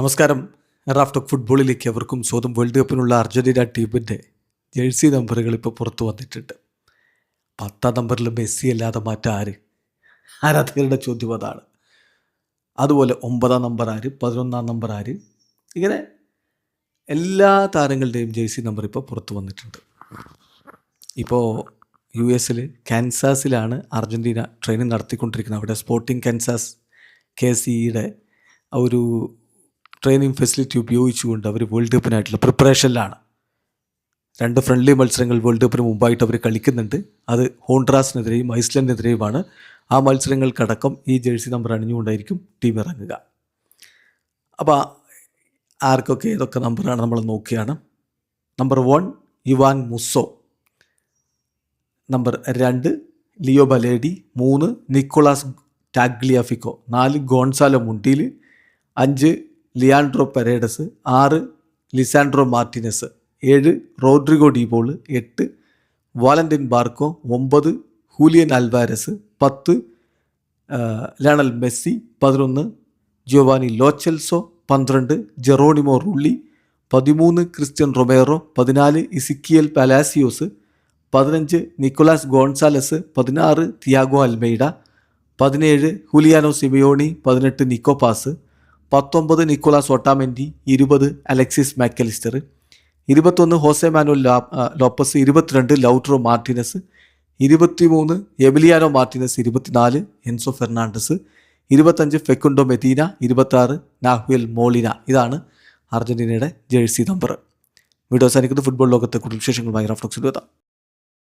നമസ്കാരം. Raf talk ഫുട്ബോളിലേക്ക് അവർക്കും സ്വന്തം വേൾഡ് കപ്പിനുള്ള അർജൻറ്റീന ടീമിൻ്റെ ജേഴ്സി നമ്പറുകൾ ഇപ്പോൾ പുറത്തു വന്നിട്ടുണ്ട്. 10ാം നമ്പറിൽ മെസ്സി അല്ലാതെ മറ്റാര്? ആരാധകരുടെ ചോദ്യം അതാണ്. അതുപോലെ 9ാം നമ്പർ ആര്, 11ാം നമ്പർ ആര്, ഇങ്ങനെ എല്ലാ താരങ്ങളുടെയും ജേഴ്സി നമ്പർ ഇപ്പോൾ പുറത്തു വന്നിട്ടുണ്ട്. ഇപ്പോൾ US കാൻസാസിലാണ് അർജൻറ്റീന ട്രെയിനിങ് നടത്തിക്കൊണ്ടിരിക്കുന്നത്. അവിടെ സ്പോർട്ടിംഗ് കാൻസാസ് KCEയുടെ ഒരു ട്രെയിനിങ് ഫെസിലിറ്റി ഉപയോഗിച്ചുകൊണ്ട് അവർ വേൾഡ് കപ്പിനായിട്ടുള്ള പ്രിപ്പറേഷനിലാണ്. 2 ഫ്രണ്ട്ലി മത്സരങ്ങൾ വേൾഡ് കപ്പിന് മുമ്പായിട്ട് അവർ കളിക്കുന്നുണ്ട്. അത് ഹോണ്ട്രാസിനെതിരെയും ഐസ്ലൻഡിനെതിരെയുമാണ്. ആ മത്സരങ്ങൾക്കടക്കം ഈ ജേഴ്സി നമ്പർ അണിഞ്ഞുകൊണ്ടായിരിക്കും ടീം ഇറങ്ങുക. അപ്പോൾ ആർക്കൊക്കെ ഏതൊക്കെ നമ്പറാണ് നമ്മൾ നോക്കുകയാണ്. Number 1 Ivan Musso, number 2 Leo Balerdi, 3 Nicolas Tagliafico, 4 Gonzalo Montiel, 5 Leandro Paredes, 6 Lisandro Martinez, 7 Rodrigo De Paul, 8 Valentin Barco, 9 Julian Alvarez, 10 Lionel Messi, 11 Giovani Lo Celso, 12 Geronimo Rulli, 13 Cristian Romero, 14 Ezequiel Palacios, 15 Nicolas Gonzalez, 16 Thiago Almada, 17 Giuliano Simeone, 18 Nico Paz, 19 Nicolas Otamendi, 20 Alexis Mac Allister, 21 Jose Manuel Lopez, 22 Lautaro Martinez, 23 Emiliano Martinez, 24 Enzo Fernandez, 25 Facundo Medina, 26 Nahuel Molina. ഇതാണ് അർജൻറ്റീനയുടെ jersey number. Video അവസാനിക്കുന്നത്. Football ലോകത്തെ കൂടുതൽ വിശേഷങ്ങളുമായി Raf ടോക്സിൽ എത്താം.